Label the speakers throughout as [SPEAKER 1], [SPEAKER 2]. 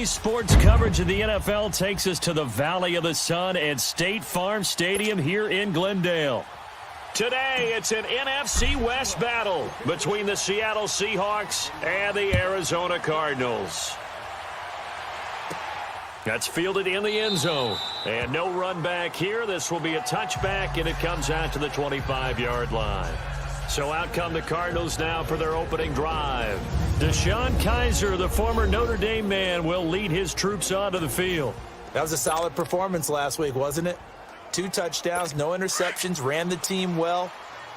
[SPEAKER 1] Today's sports coverage of the NFL takes us to the Valley of the Sun at State Farm Stadium here in Glendale. Today, it's an NFC West battle between the Seattle Seahawks and the Arizona Cardinals. That's fielded in the end zone. And no run back here. This will be a touchback, and it comes out to the 25-yard line. So out come the Cardinals now for their opening drive. DeShone Kizer, the former Notre Dame man, will lead his troops onto the field.
[SPEAKER 2] That was a solid performance last week, wasn't it? 2 touchdowns, no interceptions, ran the team well,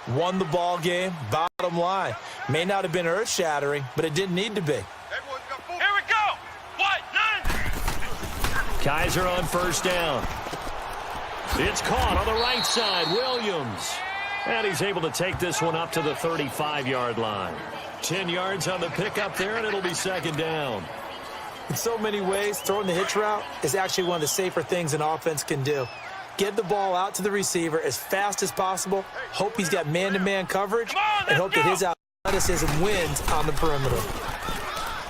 [SPEAKER 2] won the ball game. Bottom line, may not have been earth-shattering, but it didn't need to be.
[SPEAKER 3] Here we go. What? None.
[SPEAKER 1] Kizer on first down. It's caught on the right side. Williams. And he's able to take this one up to the 35-yard line. 10 yards on the pickup there, and it'll be second down.
[SPEAKER 2] In so many ways, throwing the hitch route is actually one of the safer things an offense can do. Get the ball out to the receiver as fast as possible, hope he's got man-to-man coverage, and hope that his athleticism wins on the perimeter.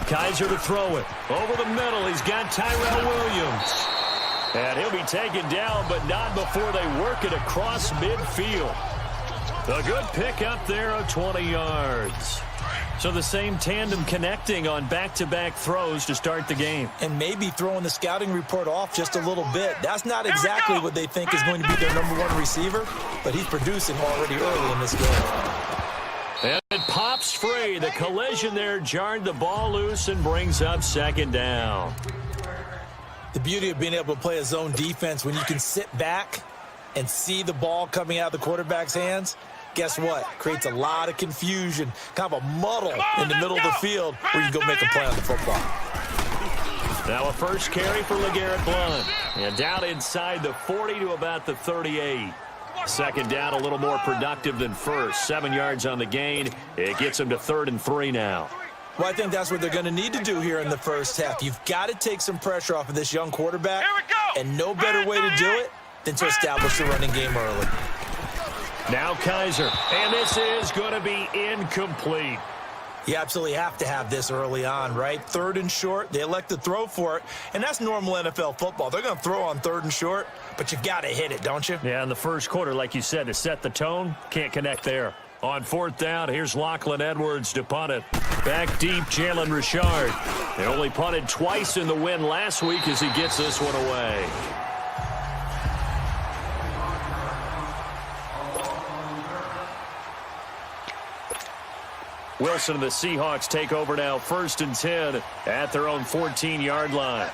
[SPEAKER 1] Kizer to throw it. Over the middle, he's got Tyrell Williams. And he'll be taken down, but not before they work it across midfield. A good pickup there of 20 yards. So the same tandem connecting on back-to-back throws to start the game.
[SPEAKER 2] And maybe throwing the scouting report off just a little bit. That's not exactly what they think is going to be their #1 receiver, but he's producing already early in this game.
[SPEAKER 1] And it pops free. The collision there jarred the ball loose and brings up second down.
[SPEAKER 2] The beauty of being able to play a zone defense when you can sit back and see the ball coming out of the quarterback's hands, guess what? Creates a lot of confusion, kind of a muddle in the middle of the field where you can go make a play on the football.
[SPEAKER 1] Now a first carry for LeGarrette Blount. And down inside the 40 to about the 38. Second down a little more productive than first. 7 yards on the gain. It gets them to 3rd and 3 now.
[SPEAKER 2] Well, I think that's what they're going to need to do here in the first half. You've got to take some pressure off of this young quarterback. And no better way to do it than to establish the running game early.
[SPEAKER 1] Now Kizer, and this is going to be incomplete.
[SPEAKER 2] You absolutely have to have this early on, right? 3rd and short, they elect to throw for it, and that's normal NFL football. They're going to throw on 3rd and short, but you've got to hit it, don't you?
[SPEAKER 1] Yeah, in the first quarter, like you said, to set the tone, can't connect there. On 4th down, here's Lachlan Edwards to punt it. Back deep, Jalen Richard. They only punted twice in the win last week as he gets this one away. Wilson and the Seahawks take over now, 1st and 10 at their own 14-yard line.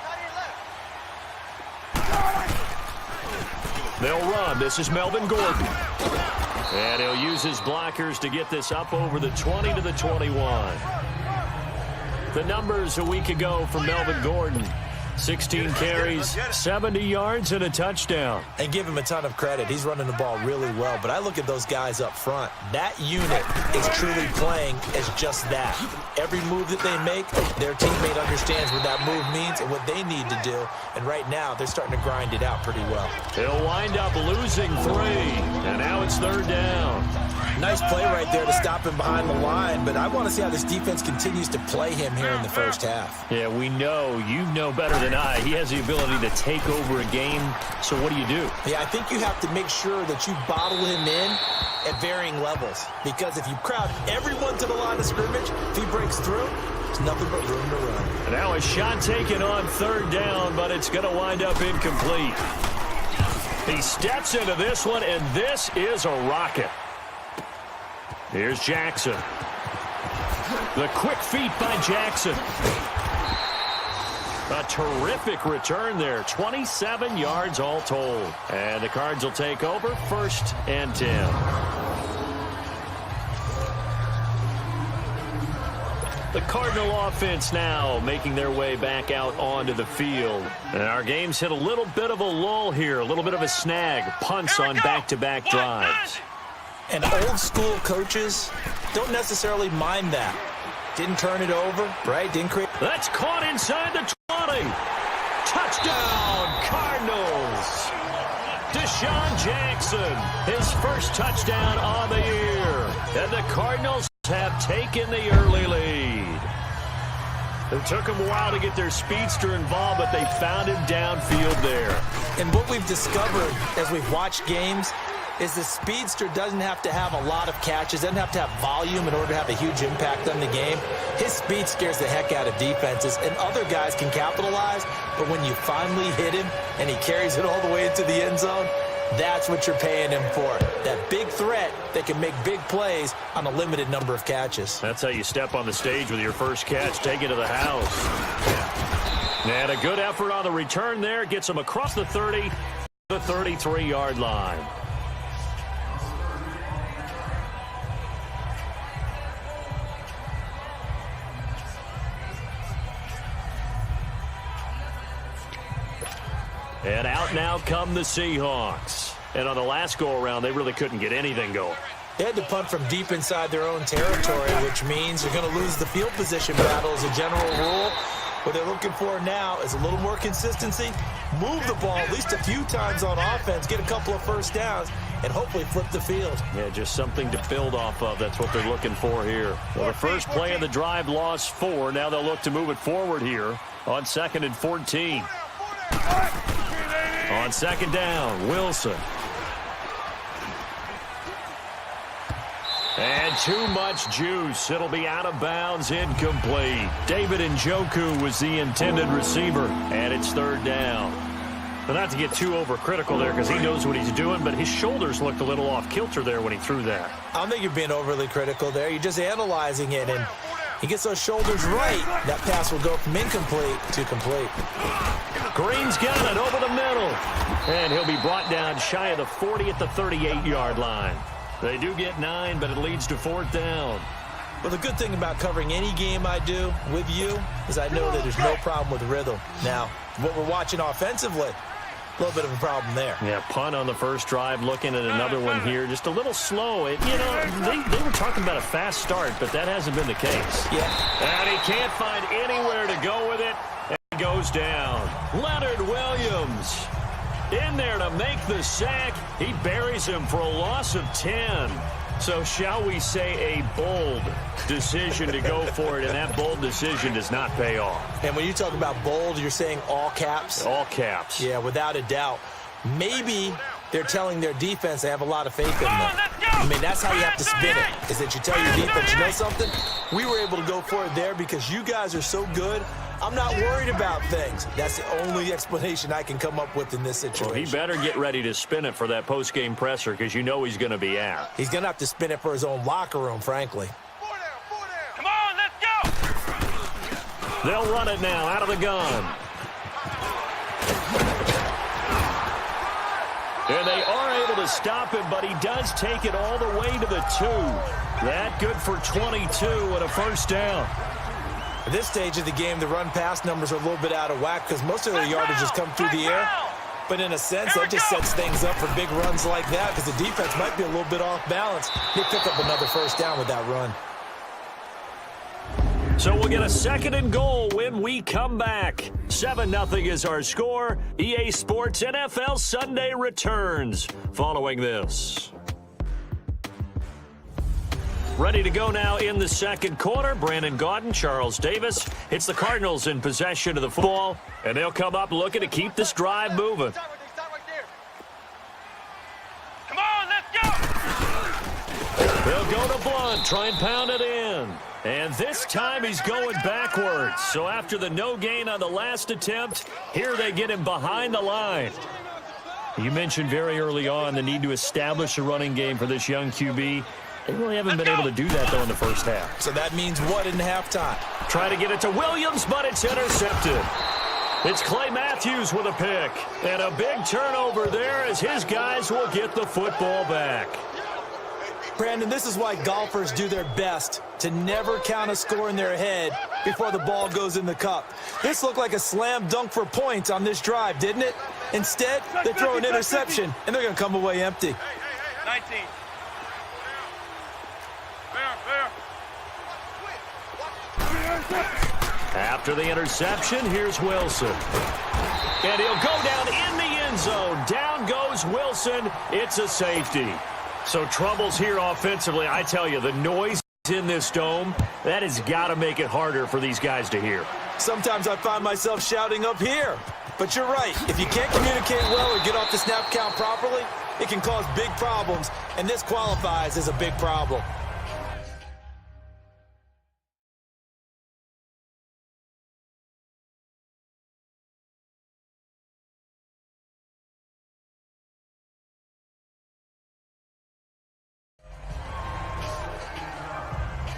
[SPEAKER 1] They'll run. This is Melvin Gordon. And he'll use his blockers to get this up over the 20 to the 21. The numbers a week ago from Melvin Gordon. 16 carries, 70 yards, and a touchdown.
[SPEAKER 2] And give him a ton of credit. He's running the ball really well. But I look at those guys up front. That unit is truly playing as just that. Every move that they make, their teammate understands what that move means and what they need to do. And right now, they're starting to grind it out pretty well.
[SPEAKER 1] He'll wind up losing 3. And now it's 3rd down.
[SPEAKER 2] Nice play right there to stop him behind the line. But I want to see how this defense continues to play him here in the first half.
[SPEAKER 1] Yeah, we know. You know better than I. He has the ability to take over a game. So what do?
[SPEAKER 2] Yeah, I think you have to make sure that you bottle him in at varying levels. Because if you crowd everyone to the line of scrimmage, if he breaks through, there's nothing but room to run.
[SPEAKER 1] And now a shot taken on 3rd down, but it's going to wind up incomplete. He steps into this one, and this is a rocket. Here's Jackson. The quick feet by Jackson. A terrific return there. 27 yards all told. And the Cards will take over, 1st and 10. The Cardinal offense now making their way back out onto the field. And our game's hit a little bit of a lull here, a little bit of a snag. Punts on back-to-back drives.
[SPEAKER 2] And old-school coaches don't necessarily mind that. Didn't turn it over, right? Didn't create.
[SPEAKER 1] That's caught inside the 20. Touchdown, Cardinals. DeShone Jackson, his first touchdown on the year. And the Cardinals have taken the early lead. It took them a while to get their speedster involved, but they found him downfield there.
[SPEAKER 2] And what we've discovered as we've watched games is the speedster doesn't have to have a lot of catches, doesn't have to have volume in order to have a huge impact on the game. His speed scares the heck out of defenses, and other guys can capitalize, but when you finally hit him and he carries it all the way into the end zone, that's what you're paying him for. That big threat that can make big plays on a limited number of catches.
[SPEAKER 1] That's how you step on the stage with your first catch, take it to the house. And a good effort on the return there. Gets him across the 30, the 33-yard line. And out now come the Seahawks. And on the last go-around, they really couldn't get anything going.
[SPEAKER 2] They had to punt from deep inside their own territory, which means they're going to lose the field position battle as a general rule. What they're looking for now is a little more consistency, move the ball at least a few times on offense, get a couple of first downs, and hopefully flip the field.
[SPEAKER 1] Yeah, just something to build off of. That's what they're looking for here. Well, the first play of the drive lost 4. Now they'll look to move it forward here on 2nd and 14. On 2nd down, Wilson. And too much juice. It'll be out of bounds, incomplete. David Njoku was the intended receiver, and it's 3rd down. But not to get too overcritical there because he knows what he's doing, but his shoulders looked a little off kilter there when he threw that.
[SPEAKER 2] I don't think you're being overly critical there. You're just analyzing it, and he gets those shoulders right. That pass will go from incomplete to complete.
[SPEAKER 1] Green's got it over the middle. And he'll be brought down shy of the 40 at the 38-yard line. They do get 9, but it leads to 4th down.
[SPEAKER 2] Well, the good thing about covering any game I do with you is I know that there's no problem with rhythm. Now, what we're watching offensively, a little bit of a problem there.
[SPEAKER 1] Yeah, punt on the first drive, looking at another one here. Just a little slow. They were talking about a fast start, but that hasn't been the case.
[SPEAKER 2] Yeah.
[SPEAKER 1] And he can't find anywhere to go with it. And he goes down. Leonard Williams in there to make the sack. He buries him for a loss of 10. So shall we say a bold decision to go for it, and that bold decision does not pay off.
[SPEAKER 2] And when you talk about bold, you're saying all caps?
[SPEAKER 1] All caps.
[SPEAKER 2] Yeah, without a doubt. Maybe they're telling their defense they have a lot of faith in them. I mean, that's how you have to spin it, is that you tell your defense, you know something? We were able to go for it there because you guys are so good. I'm not worried about things. That's the only explanation I can come up with in this situation.
[SPEAKER 1] Well, he better get ready to spin it for that post-game presser because you know he's going to be out.
[SPEAKER 2] He's going to have to spin it for his own locker room, frankly.
[SPEAKER 3] Come on, let's go!
[SPEAKER 1] They'll run it now out of the gun. And they are able to stop him, but he does take it all the way to the 2. That good for 22 and a first down.
[SPEAKER 2] At this stage of the game, the run-pass numbers are a little bit out of whack because most of their yardage has come through the air. But in a sense, that just sets things up for big runs like that because the defense might be a little bit off balance. They pick up another first down with that run.
[SPEAKER 1] So we'll get a 2nd and goal when we come back. 7-0 is our score. EA Sports NFL Sunday returns following this. Ready to go now in the 2nd quarter. Brandon Gaudin, Charles Davis. It's the Cardinals in possession of the football, and they'll come up looking to keep this drive moving.
[SPEAKER 3] Come on, let's go!
[SPEAKER 1] They'll go to Blunt, try and pound it in. And this time he's going backwards. So after the no gain on the last attempt, here they get him behind the line. You mentioned very early on the need to establish a running game for this young QB. They really haven't been able to do that, though, in the first half.
[SPEAKER 2] So that means what in halftime?
[SPEAKER 1] Try to get it to Williams, but it's intercepted. It's Clay Matthews with a pick. And a big turnover there as his guys will get the football back.
[SPEAKER 2] Brandon, this is why golfers do their best to never count a score in their head before the ball goes in the cup. This looked like a slam dunk for points on this drive, didn't it? Instead, they throw an interception, and they're going to come away empty.
[SPEAKER 3] 19.
[SPEAKER 1] After the interception, here's Wilson. And he'll go down in the end zone. Down goes Wilson. It's a safety. So troubles here offensively. I tell you, the noise in this dome, that has got to make it harder for these guys to hear.
[SPEAKER 2] Sometimes I find myself shouting up here. But you're right. If you can't communicate well or get off the snap count properly, it can cause big problems, and this qualifies as a big problem.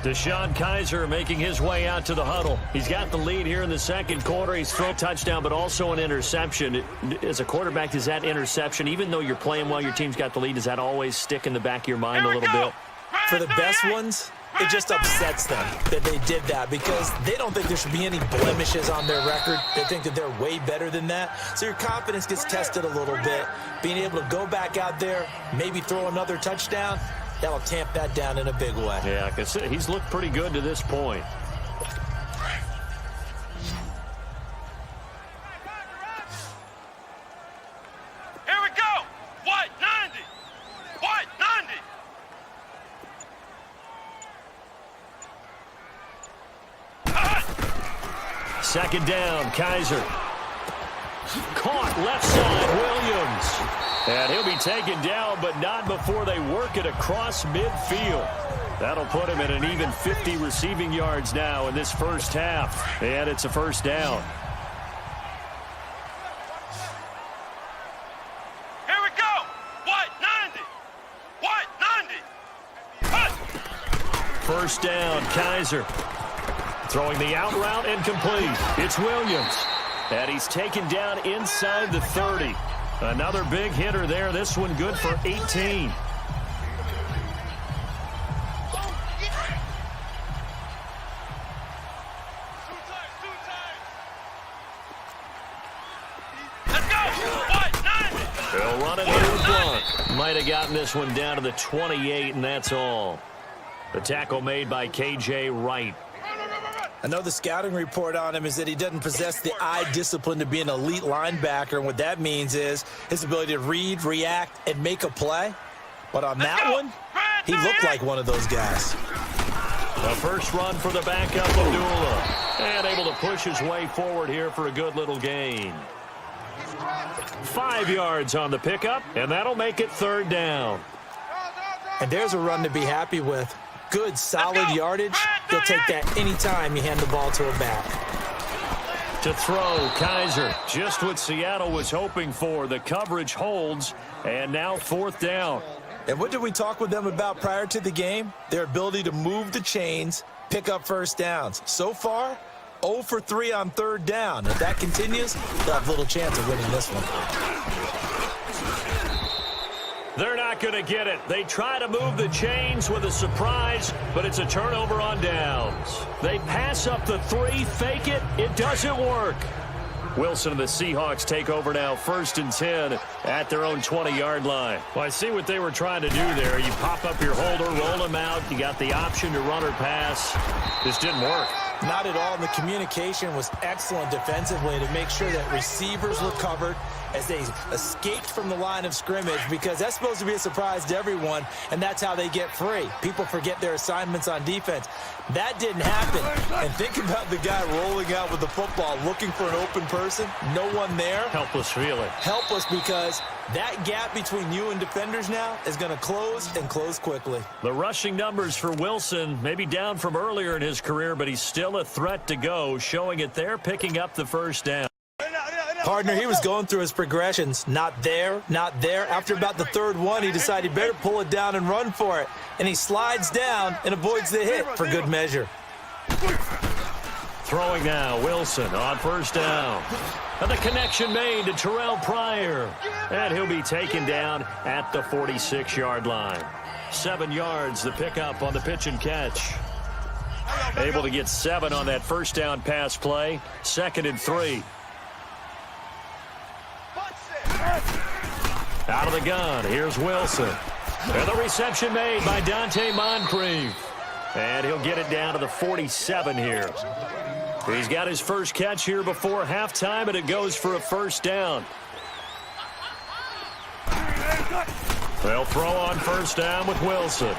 [SPEAKER 1] Deshaun Kaiser making his way out to the huddle. He's got the lead here in the second quarter. He's thrown a touchdown, but also an interception. As a quarterback, does that interception, even though you're playing well, your team's got the lead, does that always stick in the back of your mind a little bit?
[SPEAKER 2] For the best ones, it just upsets them that they did that because they don't think there should be any blemishes on their record. They think that they're way better than that. So your confidence gets tested a little bit. Being able to go back out there, maybe throw another touchdown, that'll tamp that down in a big way.
[SPEAKER 1] Yeah, because he's looked pretty good to this point.
[SPEAKER 3] Here we go. White 90. White 90.
[SPEAKER 1] Second down, Kaiser. Caught left side, Williams. And he'll be taken down, but not before they work it across midfield. That'll put him at an even 50 receiving yards now in this first half. And it's a first down.
[SPEAKER 3] Here we go. White 90. White 90.
[SPEAKER 1] First down, Kaiser. Throwing the out route and complete. It's Williams. And he's taken down inside the 30. Another big hitter there. This one good for 18.
[SPEAKER 3] Let's go. White 90.
[SPEAKER 1] They'll run it through Blunt. Might have gotten this one down to the 28, and that's all. The tackle made by K.J. Wright.
[SPEAKER 2] I know the scouting report on him is that he doesn't possess the eye discipline to be an elite linebacker, and what that means is his ability to read, react, and make a play. But on that one, he looked like one of those guys.
[SPEAKER 1] The first run for the backup, Abdullah. And able to push his way forward here for a good little gain. 5 yards on the pickup, and that'll make it third down.
[SPEAKER 2] And there's a run to be happy with. Good, solid yardage. They'll take that anytime you hand the ball to a back.
[SPEAKER 1] To throw, Kaiser. Just what Seattle was hoping for. The coverage holds, and now fourth down.
[SPEAKER 2] And what did we talk with them about prior to the game? Their ability to move the chains, pick up first downs. So far, 0 for 3 on third down. If that continues, they'll have little chance of winning this one.
[SPEAKER 1] They're not going to get it. They try to move the chains with a surprise, but it's a turnover on downs. They pass up the 3, fake it. It doesn't work. Wilson and the Seahawks take over now, 1st and 10 at their own 20-yard line. Well, I see what they were trying to do there. You pop up your holder, roll him out. You got the option to run or pass. This didn't work.
[SPEAKER 2] Not at all. And the communication was excellent defensively to make sure that receivers were covered as they escaped from the line of scrimmage, because that's supposed to be a surprise to everyone, and that's how they get free. People forget their assignments on defense. That didn't happen. And think about the guy rolling out with the football, looking for an open person, no one there.
[SPEAKER 1] Helpless feeling.
[SPEAKER 2] Helpless, because that gap between you and defenders now is going to close, and close quickly.
[SPEAKER 1] The rushing numbers for Wilson, maybe down from earlier in his career, but he's still a threat to go, showing it there, picking up the first down.
[SPEAKER 2] Partner, he was going through his progressions. Not there, not there. After about the third one, he decided he better pull it down and run for it. And he slides down and avoids the hit for good measure.
[SPEAKER 1] Throwing now, Wilson on first down. And the connection made to Terrell Pryor. And he'll be taken down at the 46-yard line. 7 yards, the pickup on the pitch and catch. Able to get 7 on that first down pass play. 2nd and 3. Out of the gun, here's Wilson. And the reception made by Dante Moncrief. And he'll get it down to the 47 here. He's got his first catch here before halftime, and it goes for a first down. They'll throw on first down with Wilson.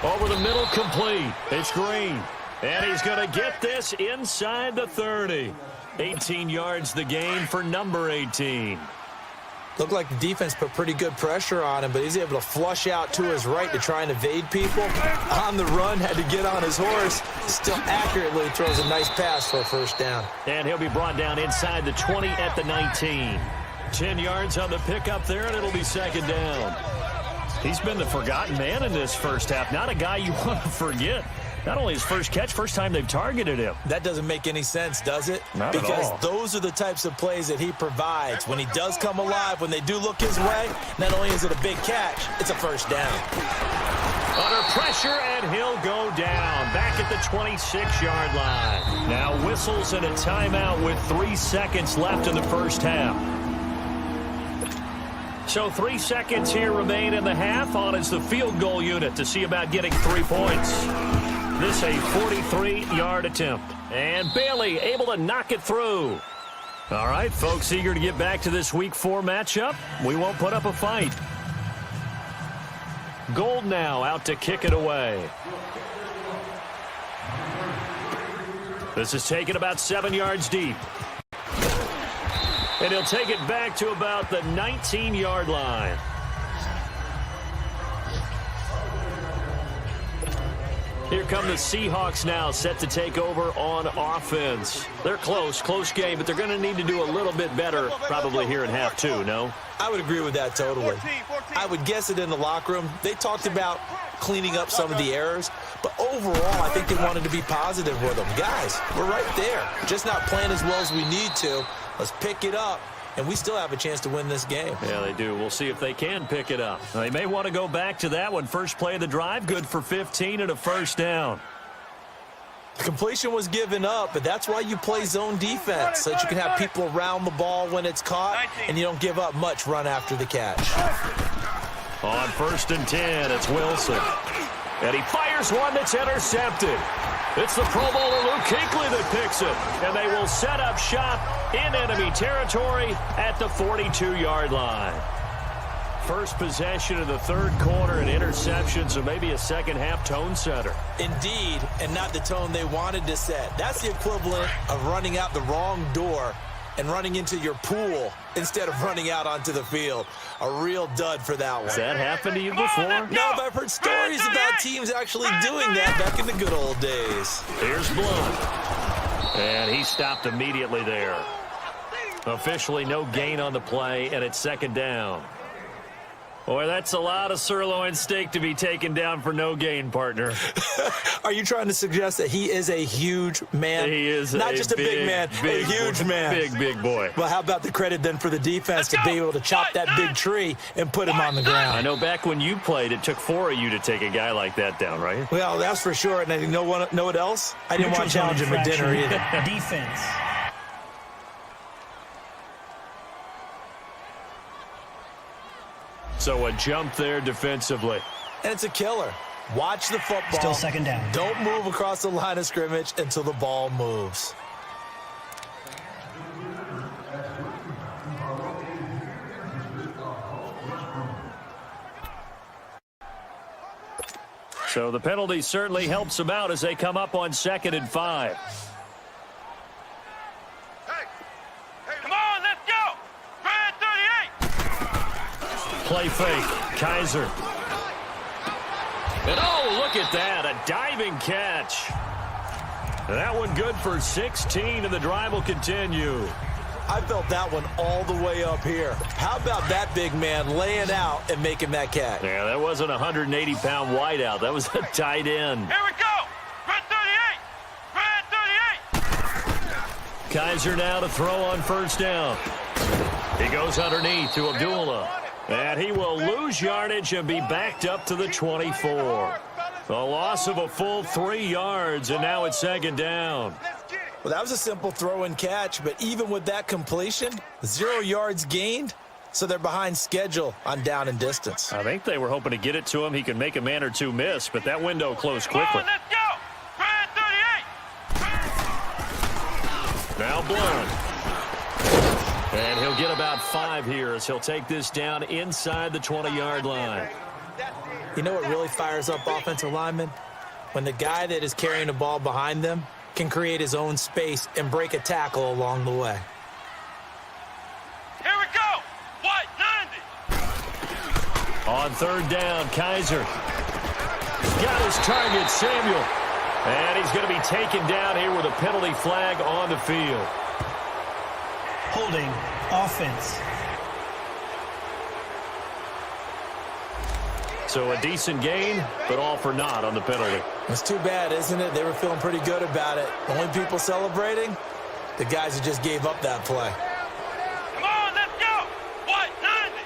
[SPEAKER 1] Over the middle, complete. It's Green. And he's going to get this inside the 30. 18 yards the gain for number 18.
[SPEAKER 2] Looked like the defense put pretty good pressure on him, but he's able to flush out to his right to try and evade people. On the run, had to get on his horse. Still accurately throws a nice pass for a first down.
[SPEAKER 1] And he'll be brought down inside the 20 at the 19. 10 yards on the pickup there, and it'll be second down. He's been the forgotten man in this first half. Not a guy you want to forget. Not only his first catch, first time they've targeted him.
[SPEAKER 2] That doesn't make any sense, does it?
[SPEAKER 1] Not at all.
[SPEAKER 2] Because those are the types of plays that he provides. When he does come alive, when they do look his way, not only is it a big catch, it's a first down.
[SPEAKER 1] Under pressure, and he'll go down. Back at the 26-yard line. Now whistles and a timeout with 3 seconds left in the first half. So 3 seconds here remain in the half. On is the field goal unit to see about getting 3 points. This a 43-yard attempt. And Bailey able to knock it through. All right, folks, eager to get back to this Week 4 matchup. We won't put up a fight. Gold now out to kick it away. This is taken about 7 yards deep. And he'll take it back to about the 19-yard line. Here come the Seahawks now, set to take over on offense. They're close game, but they're going to need to do a little bit better probably here in half 2, no?
[SPEAKER 2] I would agree with that totally. I would guess it in the locker room. They talked about cleaning up some of the errors, but overall, I think they wanted to be positive with them. Guys, we're right there. Just not playing as well as we need to. Let's pick it up, and we still have a chance to win this game.
[SPEAKER 1] Yeah, they do. We'll see if they can pick it up. They may want to go back to that one. First play of the drive, good for 15 and a first down.
[SPEAKER 2] The completion was given up, but that's why you play zone defense, so that you can have people around the ball when it's caught, and you don't give up much run after the catch.
[SPEAKER 1] On 1st and 10, it's Wilson. And he fires one that's intercepted. It's the Pro Bowler Luke Kuechly that picks it. And they will set up shop in enemy territory at the 42-yard line. First possession of the third quarter, an interception, so maybe a second-half tone setter.
[SPEAKER 2] Indeed, and not the tone they wanted to set. That's the equivalent of running out the wrong door and running into your pool instead of running out onto the field. A real dud for that one.
[SPEAKER 1] Has that happened to you before?
[SPEAKER 2] No, but I've heard stories about teams actually doing that back in the good old days.
[SPEAKER 1] Here's Blunt. And he stopped immediately there. Officially no gain on the play, and it's second down. Boy, that's a lot of sirloin steak to be taken down for no gain, partner.
[SPEAKER 2] Are you trying to suggest that he is a huge man?
[SPEAKER 1] He is
[SPEAKER 2] not just a big man, a huge man.
[SPEAKER 1] Big boy.
[SPEAKER 2] Well, how about the credit then for the defense to be able to chop that big tree and put him on the ground?
[SPEAKER 1] I know back when you played, it took 4 of you to take a guy like that down, right?
[SPEAKER 2] Well, that's for sure. And you know what else? I didn't want to challenge him at dinner either.
[SPEAKER 4] Defense.
[SPEAKER 1] So a jump there defensively.
[SPEAKER 2] And it's a killer. Watch the football.
[SPEAKER 4] Still second down.
[SPEAKER 2] Don't move across the line of scrimmage until the ball moves.
[SPEAKER 1] So the penalty certainly helps them out as they come up on 2nd and 5.
[SPEAKER 3] Come on, let's go. Red 38.
[SPEAKER 1] Play fake. Kaiser. And oh, look at that. A diving catch. That one good for 16, and the drive will continue.
[SPEAKER 2] I felt that one all the way up here. How about that big man laying out and making that catch?
[SPEAKER 1] Yeah, that wasn't a 180-pound wideout. That was a tight end.
[SPEAKER 3] Here we go. Red 38. Red 38.
[SPEAKER 1] Kaiser now to throw on first down. He goes underneath to Abdullah. And he will lose yardage and be backed up to the 24. A loss of a full 3 yards, and now it's second down.
[SPEAKER 2] Well, that was a simple throw and catch, but even with that completion, 0 yards gained, so they're behind schedule on down and distance.
[SPEAKER 1] I think they were hoping to get it to him. He could make a man or two miss, but that window closed quickly.
[SPEAKER 3] Let's go. Red 38.
[SPEAKER 1] Now Blunt. And he'll get about 5 here as he'll take this down inside the 20-yard line.
[SPEAKER 2] You know what really fires up offensive linemen? when the guy that is carrying the ball behind them can create his own space and break a tackle along the way.
[SPEAKER 3] Here we go. What? 90.
[SPEAKER 1] On third down, Kaiser. Got his target, Samuel. And he's going to be taken down here with a penalty flag on the field.
[SPEAKER 4] Holding offense.
[SPEAKER 1] So a decent gain, but all for naught on the penalty.
[SPEAKER 2] It's too bad, isn't it? They were feeling pretty good about it. Only people celebrating, the guys who just gave up that play.
[SPEAKER 3] Come on, let's go. What? 90.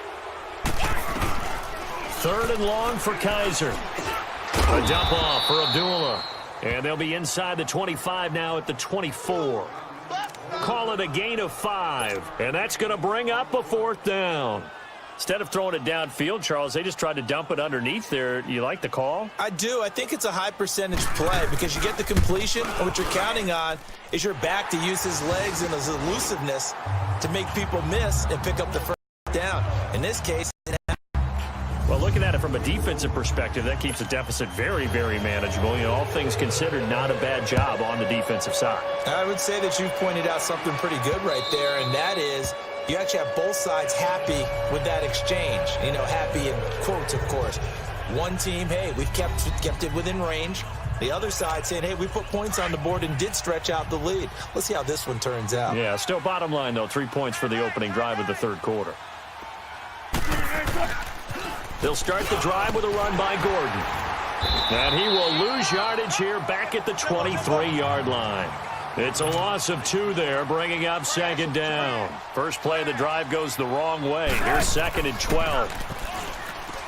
[SPEAKER 1] Third and long for Kaiser. A dump off for Abdullah. And they'll be inside the 25 now at the 24. Call it a gain of 5. And that's going to bring up a fourth down. Instead of throwing it downfield, Charles, they just tried to dump it underneath there. You like the call?
[SPEAKER 2] I do. I think it's a high percentage play because you get the completion, and what you're counting on is your back to use his legs and his elusiveness to make people miss and pick up the first down. In this case,
[SPEAKER 1] well, looking at it from a defensive perspective, that keeps the deficit very, very manageable. You know, all things considered, not a bad job on the defensive side.
[SPEAKER 2] I would say that you've pointed out something pretty good right there, and that is you actually have both sides happy with that exchange. You know, happy in quotes, of course. One team, hey, we've kept it within range. The other side saying, hey, we put points on the board and did stretch out the lead. Let's see how this one turns out.
[SPEAKER 1] Yeah, still bottom line, though, 3 points for the opening drive of the third quarter. They'll start the drive with a run by Gordon. And he will lose yardage here back at the 23-yard line. It's a loss of 2 there, bringing up second down. First play of the drive goes the wrong way. Here's second and 12.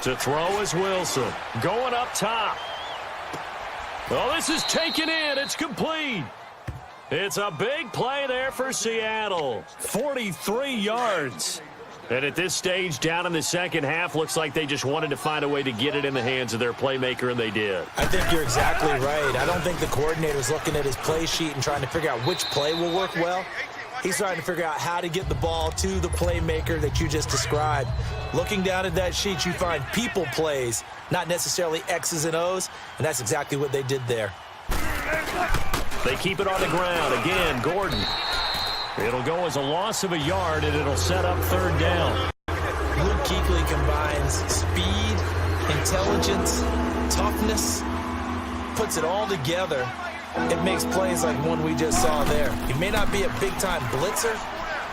[SPEAKER 1] To throw is Wilson. Going up top. Well, this is taken in. It's complete. It's a big play there for Seattle. 43 yards. And at this stage, down in the second half, looks like they just wanted to find a way to get it in the hands of their playmaker, and they did.
[SPEAKER 2] I think you're exactly right. I don't think the coordinator's looking at his play sheet and trying to figure out which play will work well. He's trying to figure out how to get the ball to the playmaker that you just described. Looking down at that sheet, you find people plays, not necessarily X's and O's, and that's exactly what they did there.
[SPEAKER 1] They keep it on the ground. Again, Gordon. It'll go as a loss of a yard, and it'll set up third down.
[SPEAKER 2] Luke Kuechly combines speed, intelligence, toughness, puts it all together. It makes plays like one we just saw there. He may not be a big-time blitzer,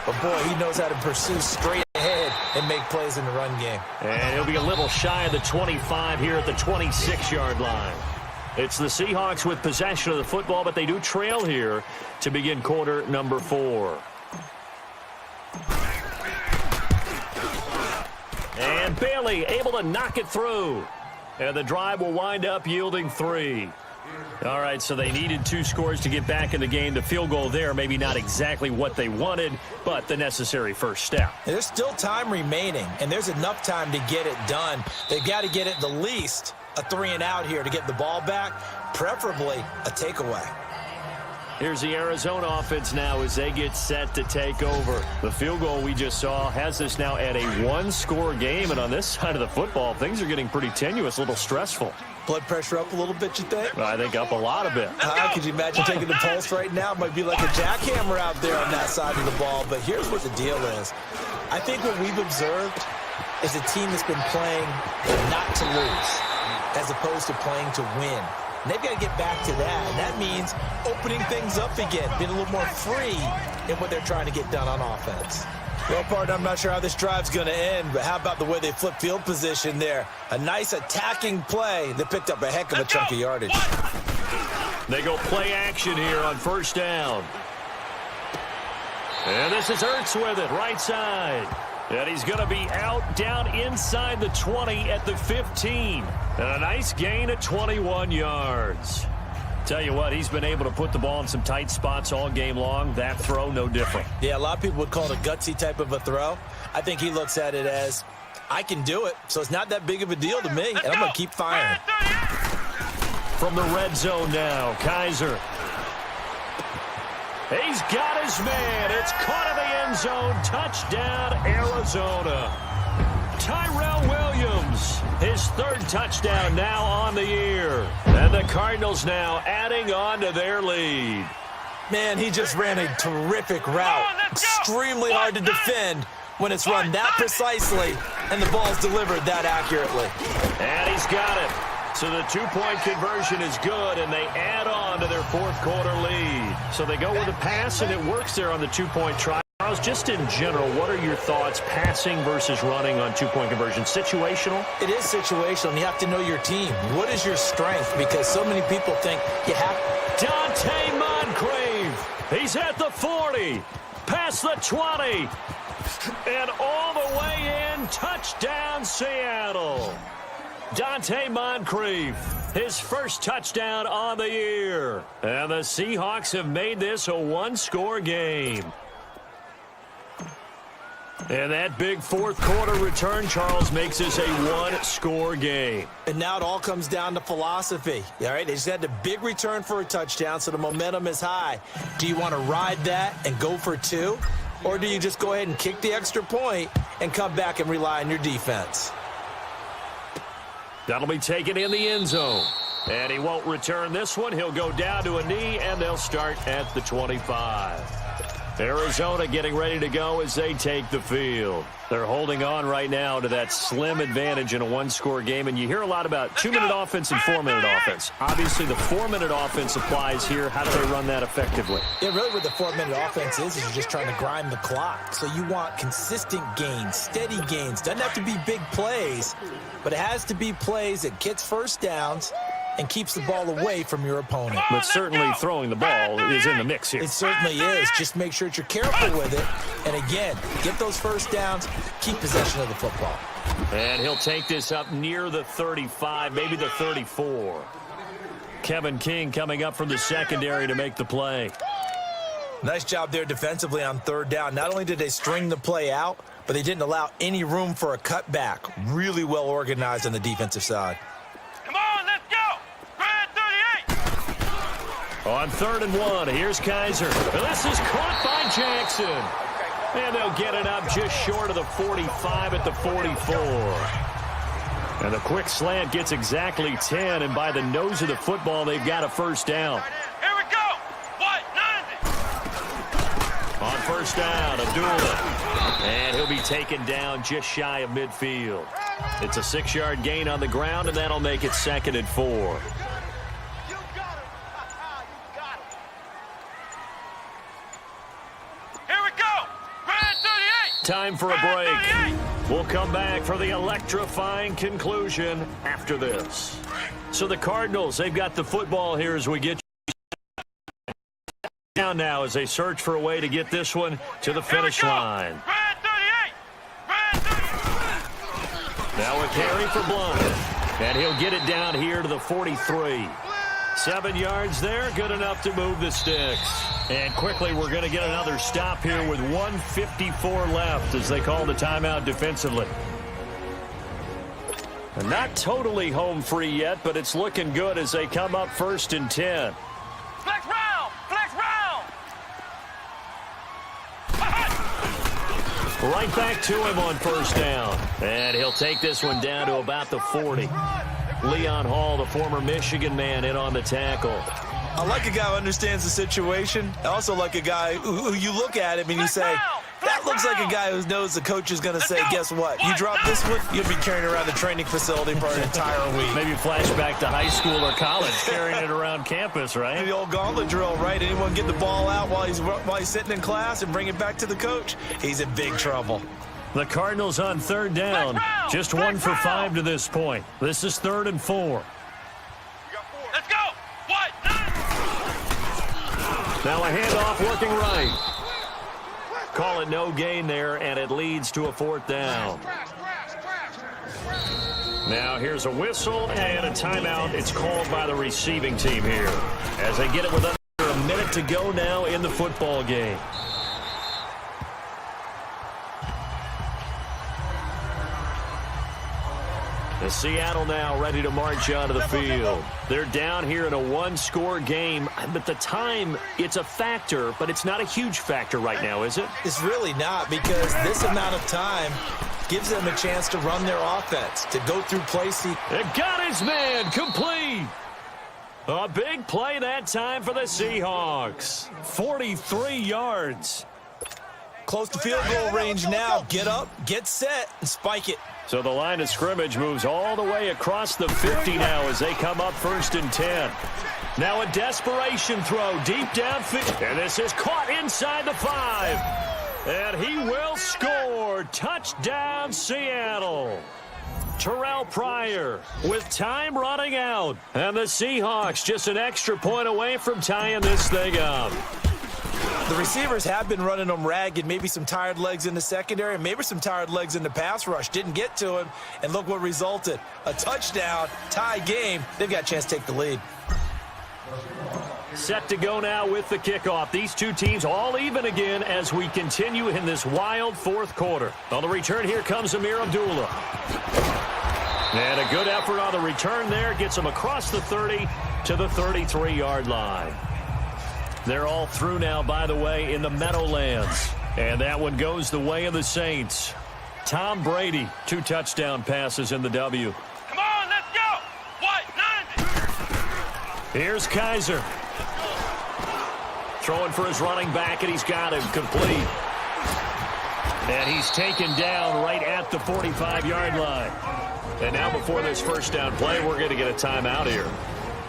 [SPEAKER 2] but, boy, he knows how to pursue straight ahead and make plays in the run game.
[SPEAKER 1] And he'll be a little shy of the 25 here at the 26-yard line. It's the Seahawks with possession of the football, but they do trail here to begin quarter number 4. And Bailey able to knock it through. And the drive will wind up yielding 3. All right, so they needed 2 scores to get back in the game. The field goal there, maybe not exactly what they wanted, but the necessary first step.
[SPEAKER 2] There's still time remaining, and there's enough time to get it done. They've got to get it the least a 3-and-out here to get the ball back, preferably a takeaway.
[SPEAKER 1] Here's the Arizona offense now as they get set to take over. The field goal we just saw has this now at a 1-score game, and on this side of the football, things are getting pretty tenuous, a little stressful.
[SPEAKER 2] Blood pressure up a little bit, you think?
[SPEAKER 1] I think up a lot of it.
[SPEAKER 2] Could you imagine taking the pulse right now? It might be like a jackhammer out there on that side of the ball, but here's what the deal is. I think what we've observed is a team that's been playing not to lose, as opposed to playing to win. And they've got to get back to that, and that means opening things up again, being a little more free in what they're trying to get done on offense. Well, partner, I'm not sure how this drive's going to end, but how about the way they flip field position there? A nice attacking play that picked up a heck of a chunk of yardage.
[SPEAKER 1] They go play action here on first down. And this is Ertz with it, right side. And he's going to be out down inside the 20 at the 15. And a nice gain of 21 yards. Tell you what, he's been able to put the ball in some tight spots all game long. That throw, no different.
[SPEAKER 2] Yeah, a lot of people would call it a gutsy type of a throw. I think he looks at it as, I can do it, so it's not that big of a deal to me, and I'm going to keep firing.
[SPEAKER 1] From the red zone now, Kaiser. He's got his man. It's caught in the end zone. Touchdown, Arizona. Tyrell Williams, his third touchdown now on the year. And the Cardinals now adding on to their lead.
[SPEAKER 2] Man, he just ran a terrific route. Extremely hard to defend when it's run that precisely and the ball's delivered that accurately.
[SPEAKER 1] And he's got it. So the two-point conversion is good, and they add on to their fourth-quarter lead. So they go with a pass, and it works there on the two-point try. Charles, just in general, what are your thoughts passing versus running on two-point conversion? Situational?
[SPEAKER 2] It is situational, and you have to know your team. What is your strength? Because so many people think you have...
[SPEAKER 1] Dante Moncrief, he's at the 40, past the 20, and all the way in, touchdown Seattle. Dante Moncrief, his first touchdown on the year. And the Seahawks have made this a one-score game. And that big fourth-quarter return, Charles, makes this a one-score game.
[SPEAKER 2] And now it all comes down to philosophy. All right, they just had a big return for a touchdown, so the momentum is high. Do you want to ride that and go for two? Or do you just go ahead and kick the extra point and come back and rely on your defense?
[SPEAKER 1] That'll be taken in the end zone. And he won't return this one. He'll go down to a knee, and they'll start at the 25. Arizona getting ready to go as they take the field. They're holding on right now to that slim advantage in a one-score game. And you hear a lot about 2-minute offense and 4-minute offense. Obviously, the 4-minute offense applies here. How do they run that effectively?
[SPEAKER 2] Yeah, really what the 4-minute offense is you're just trying to grind the clock. So you want consistent gains, steady gains. Doesn't have to be big plays, but it has to be plays that gets first downs and keeps the ball away from your opponent.
[SPEAKER 1] But certainly throwing the ball is in the mix here.
[SPEAKER 2] It certainly is. Just make sure that you're careful with it. And again, get those first downs, keep possession of the football.
[SPEAKER 1] And he'll take this up near the 35, maybe the 34. Kevin King coming up from the secondary to make the play.
[SPEAKER 2] Nice job there defensively on third down. Not only did they string the play out, but they didn't allow any room for a cutback. Really well organized on the defensive side.
[SPEAKER 3] Come on, let's go. Brad 38.
[SPEAKER 1] On 3rd and 1, here's Kaiser. This is caught by Jackson. And they'll get it up just short of the 45 at the 44. And the quick slant gets exactly 10, and by the nose of the football, they've got a first down.
[SPEAKER 3] Here we go. What? 90.
[SPEAKER 1] On first down, Abdullah. And he'll be taken down just shy of midfield. It's a 6-yard gain on the ground, and that'll make it 2nd and 4. Time for a break. We'll come back for the electrifying conclusion after this. So the Cardinals, they've got the football here as we get down now as they search for a way to get this one to the finish line. Now a carry for Blunt. And he'll get it down here to the 43. 7 yards there, good enough to move the sticks. And quickly, we're going to get another stop here with 1:54 left as they call the timeout defensively. And not totally home free yet, but it's looking good as they come up 1st and 10.
[SPEAKER 3] Flex round! Flex round!
[SPEAKER 1] Right back to him on first down. And he'll take this one down to about the 40. Leon Hall, the former Michigan man, in on the tackle.
[SPEAKER 2] I like a guy who understands the situation. I also like a guy who you look at him and you say, that looks like a guy who knows the coach is going to say, guess what? You drop this one, you'll be carrying around the training facility for an entire week.
[SPEAKER 1] Maybe flashback to high school or college, carrying it around campus, right?
[SPEAKER 2] The old gauntlet drill, right? Anyone get the ball out while he's sitting in class and bring it back to the coach? He's in big trouble.
[SPEAKER 1] The Cardinals on 3rd down, just 1 for 5 to this point. This is 3rd and 4.
[SPEAKER 3] Let's go. What?
[SPEAKER 1] Now a handoff working right. Call it no gain there, and it leads to a 4th down. Now here's a whistle and a timeout. It's called by the receiving team here as they get it with under a minute to go now in the football game. The Seattle now ready to march onto the field. They're down here in a one-score game, but the time, it's a factor, but it's not a huge factor right now, is it?
[SPEAKER 2] It's really not, because this amount of time gives them a chance to run their offense, to go through play sequence.
[SPEAKER 1] It got his man complete. A big play that time for the Seahawks. 43 yards.
[SPEAKER 2] Close to field goal range now. Get up, get set, and spike it.
[SPEAKER 1] So the line of scrimmage moves all the way across the 50 now as they come up 1st and 10. Now a desperation throw deep downfield. And this is caught inside the 5. And he will score. Touchdown, Seattle. Terrell Pryor with time running out. And the Seahawks just an extra point away from tying this thing up.
[SPEAKER 2] The receivers have been running them ragged. Maybe some tired legs in the secondary, maybe some tired legs in the pass rush. Didn't get to him, and look what resulted. A touchdown, tie game. They've got a chance to take the lead.
[SPEAKER 1] Set to go now with the kickoff. These two teams all even again as we continue in this wild 4th quarter. On the return, here comes Amir Abdullah. And a good effort on the return there. Gets him across the 30 to the 33-yard line. They're all through now, by the way, in the Meadowlands. And that one goes the way of the Saints. Tom Brady, 2 touchdown passes in the W.
[SPEAKER 3] Come on, let's go. What? 90.
[SPEAKER 1] Here's Kaiser. Throwing for his running back, and he's got him complete. And he's taken down right at the 45-yard line. And now before this first down play, we're going to get a timeout here,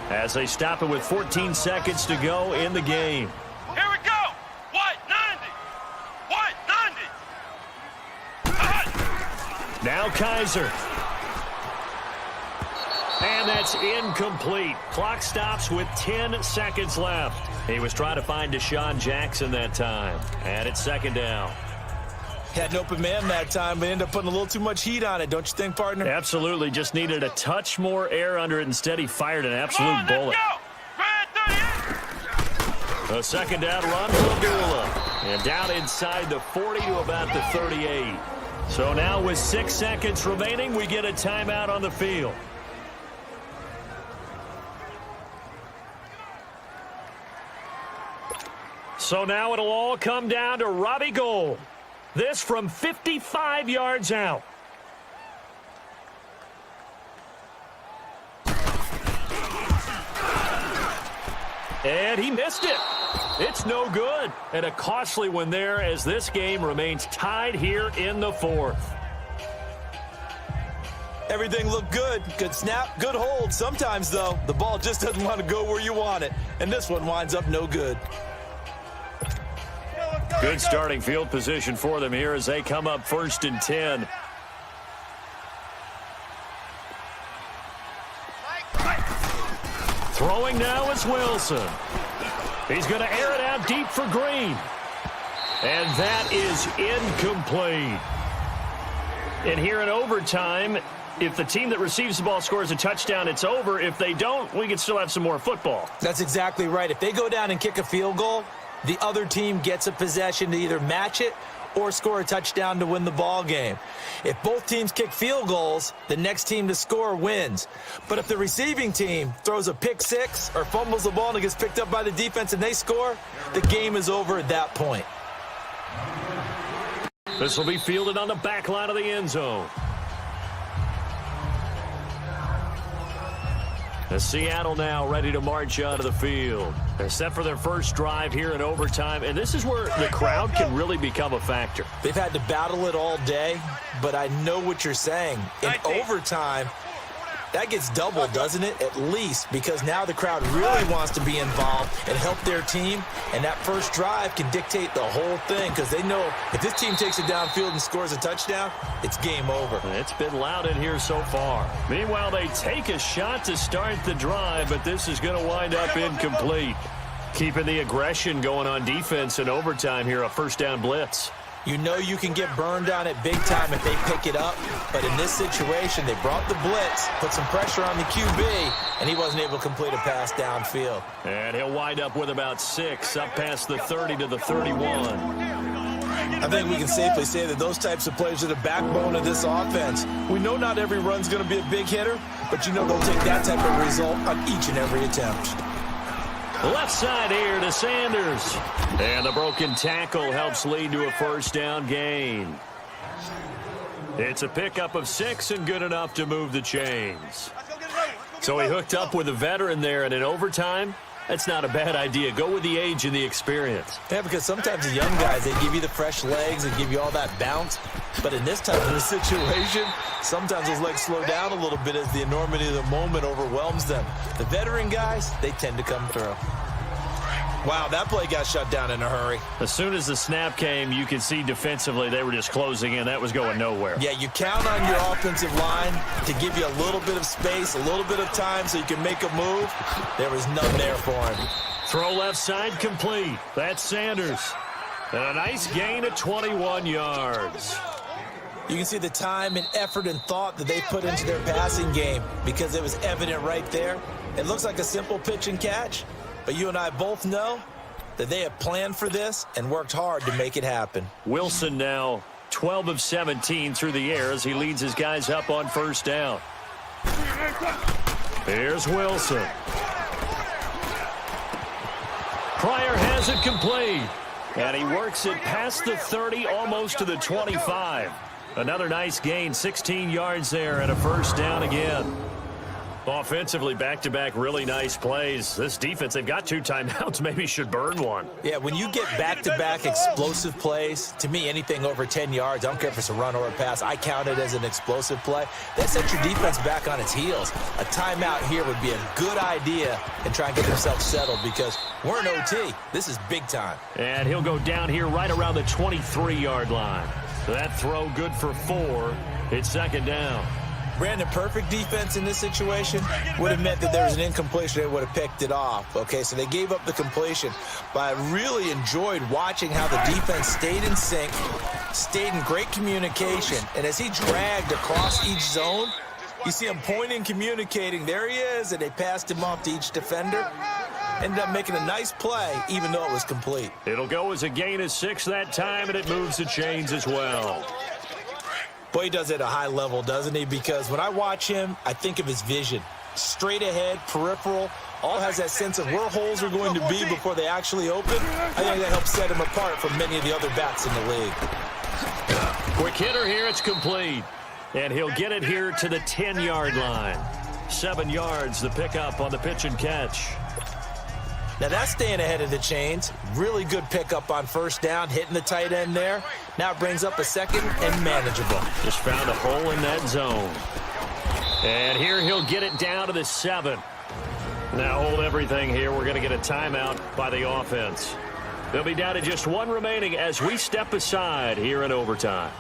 [SPEAKER 1] as they stop it with 14 seconds to go in the game.
[SPEAKER 3] Here we go. What? 90. What? 90.
[SPEAKER 1] Now Kaiser. And that's incomplete. Clock stops with 10 seconds left. He was trying to find Deshaun Jackson that time. And it's 2nd down.
[SPEAKER 2] Had an open man that time, but ended up putting a little too much heat on it, don't you think, partner?
[SPEAKER 1] Absolutely. Just needed a touch more air under it. Instead, he fired an absolute bullet. A 2nd down run for Abdullah. And down inside the 40 to about the 38. So now with 6 seconds remaining, we get a timeout on the field. So now it'll all come down to Robbie Gould. This from 55 yards out. And he missed it. It's no good. And a costly one there as this game remains tied here in the 4th.
[SPEAKER 2] Everything looked good. Good snap, good hold. Sometimes, though, the ball just doesn't want to go where you want it. And this one winds up no good.
[SPEAKER 1] Good starting field position for them here as they come up 1st and 10. Throwing now is Wilson. He's going to air it out deep for Green. And that is incomplete. And here in overtime, if the team that receives the ball scores a touchdown, it's over. If they don't, we can still have some more football.
[SPEAKER 2] That's exactly right. If they go down and kick a field goal, the other team gets a possession to either match it or score a touchdown to win the ball game. If both teams kick field goals, the next team to score wins. But if the receiving team throws a pick 6 or fumbles the ball and it gets picked up by the defense and they score, the game is over at that point.
[SPEAKER 1] This will be fielded on the back line of the end zone. The Seattle now ready to march out of the field. They're set for their first drive here in overtime, and this is where the crowd can really become a factor.
[SPEAKER 2] They've had to battle it all day, but I know what you're saying. In overtime, that gets doubled, doesn't it? At least, because now the crowd really wants to be involved and help their team, and that first drive can dictate the whole thing because they know if this team takes it downfield and scores a touchdown, it's game over.
[SPEAKER 1] It's been loud in here so far. Meanwhile, they take a shot to start the drive, but this is going to wind up incomplete. Keeping the aggression going on defense in overtime here, a first down blitz.
[SPEAKER 2] You know you can get burned on it big time if they pick it up, but in this situation, they brought the blitz, put some pressure on the QB, and he wasn't able to complete a pass downfield.
[SPEAKER 1] And he'll wind up with about 6, up past the 30 to the 31.
[SPEAKER 2] I think we can safely say that those types of plays are the backbone of this offense. We know not every run's going to be a big hitter, but you know they'll take that type of result on each and every attempt.
[SPEAKER 1] Left side here to Sanders. And the broken tackle helps lead to a first down gain. It's a pickup of 6 and good enough to move the chains. So he hooked up with a veteran there, and in overtime, that's not a bad idea. Go with the age and the experience.
[SPEAKER 2] Yeah, because sometimes the young guys, they give you the fresh legs and give you all that bounce. But in this type of a situation, sometimes those legs slow down a little bit as the enormity of the moment overwhelms them. The veteran guys, they tend to come through. Wow, that play got shut down in a hurry.
[SPEAKER 1] As soon as the snap came, you could see defensively they were just closing in. That was going nowhere.
[SPEAKER 2] Yeah, you count on your offensive line to give you a little bit of space, a little bit of time so you can make a move. There was none there for him.
[SPEAKER 1] Throw left side complete. That's Sanders. And a nice gain of 21 yards.
[SPEAKER 2] You can see the time and effort and thought that they put into their passing game because it was evident right there. It looks like a simple pitch and catch, but you and I both know that they have planned for this and worked hard to make it happen.
[SPEAKER 1] Wilson now 12 of 17 through the air as he leads his guys up on first down. Here's Wilson. Pryor has it complete. And he works it past the 30, almost to the 25. Another nice gain, 16 yards there and a first down again. Offensively, back-to-back really nice plays. This defense, they've got 2 timeouts, maybe should burn one.
[SPEAKER 2] Yeah, when you get back-to-back explosive plays, to me, anything over 10 yards, I don't care if it's a run or a pass, I count it as an explosive play. That sets your defense back on its heels. A timeout here would be a good idea and try and get themselves settled because we're in OT. This is big time.
[SPEAKER 1] And he'll go down here right around the 23-yard line. So that throw good for 4. It's second down.
[SPEAKER 2] Brandon, perfect defense in this situation would have meant that there was an incompletion. They would have picked it off. Okay, so they gave up the completion. But I really enjoyed watching how the defense stayed in sync, stayed in great communication. And as he dragged across each zone, you see him pointing, communicating. There he is, and they passed him off to each defender. Ended up making a nice play, even though it was complete.
[SPEAKER 1] It'll go as a gain of 6 that time, and it moves the chains as well.
[SPEAKER 2] Boy, he does it at a high level, doesn't he? Because when I watch him, I think of his vision. Straight ahead, peripheral, all has that sense of where holes are going to be before they actually open. I think that helps set him apart from many of the other backs in the league.
[SPEAKER 1] Quick hitter here, it's complete. And he'll get it here to the 10-yard line. 7 yards, the pickup on the pitch and catch.
[SPEAKER 2] Now that's staying ahead of the chains. Really good pickup on first down, hitting the tight end there. Now it brings up a second and manageable.
[SPEAKER 1] Just found a hole in that zone. And here he'll get it down to the 7. Now hold everything here. We're going to get a timeout by the offense. They'll be down to just 1 remaining as we step aside here in overtime.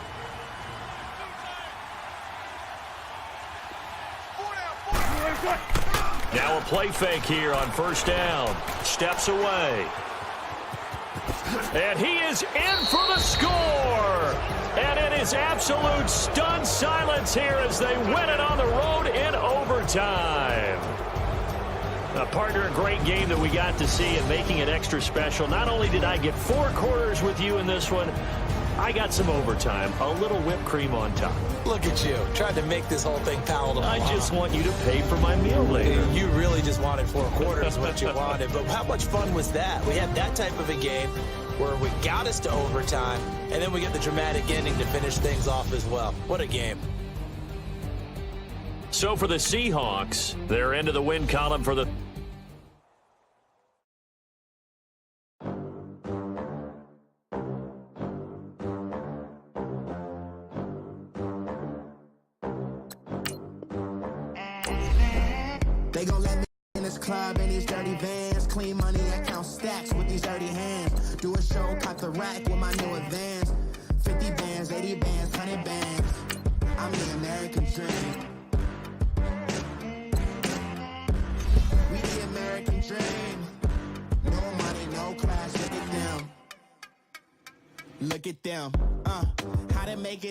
[SPEAKER 1] Now a play fake here on first down. Steps away. And he is in for the score. And it is absolute stunned silence here as they win it on the road in overtime. Partner, a great game that we got to see and making it extra special. Not only did I get 4 quarters with you in this one, I got some overtime, a little whipped cream on top.
[SPEAKER 2] Look at you, trying to make this whole thing palatable.
[SPEAKER 1] I just want you to pay for my meal later.
[SPEAKER 2] You really just wanted 4 quarters, what you wanted. But how much fun was that? We had that type of a game where we got us to overtime, and then we get the dramatic ending to finish things off as well. What a game.
[SPEAKER 1] So for the Seahawks, they're into the win column for the...
[SPEAKER 5] They gon' let me in this club in these dirty vans. Clean money, I count stacks with these dirty hands. Do a show, cut the rack with my new advance. 50 bands, 80 bands, 100 bands. I'm the American dream. We the American dream. No money, no class, look at them. Look at them, how to make it.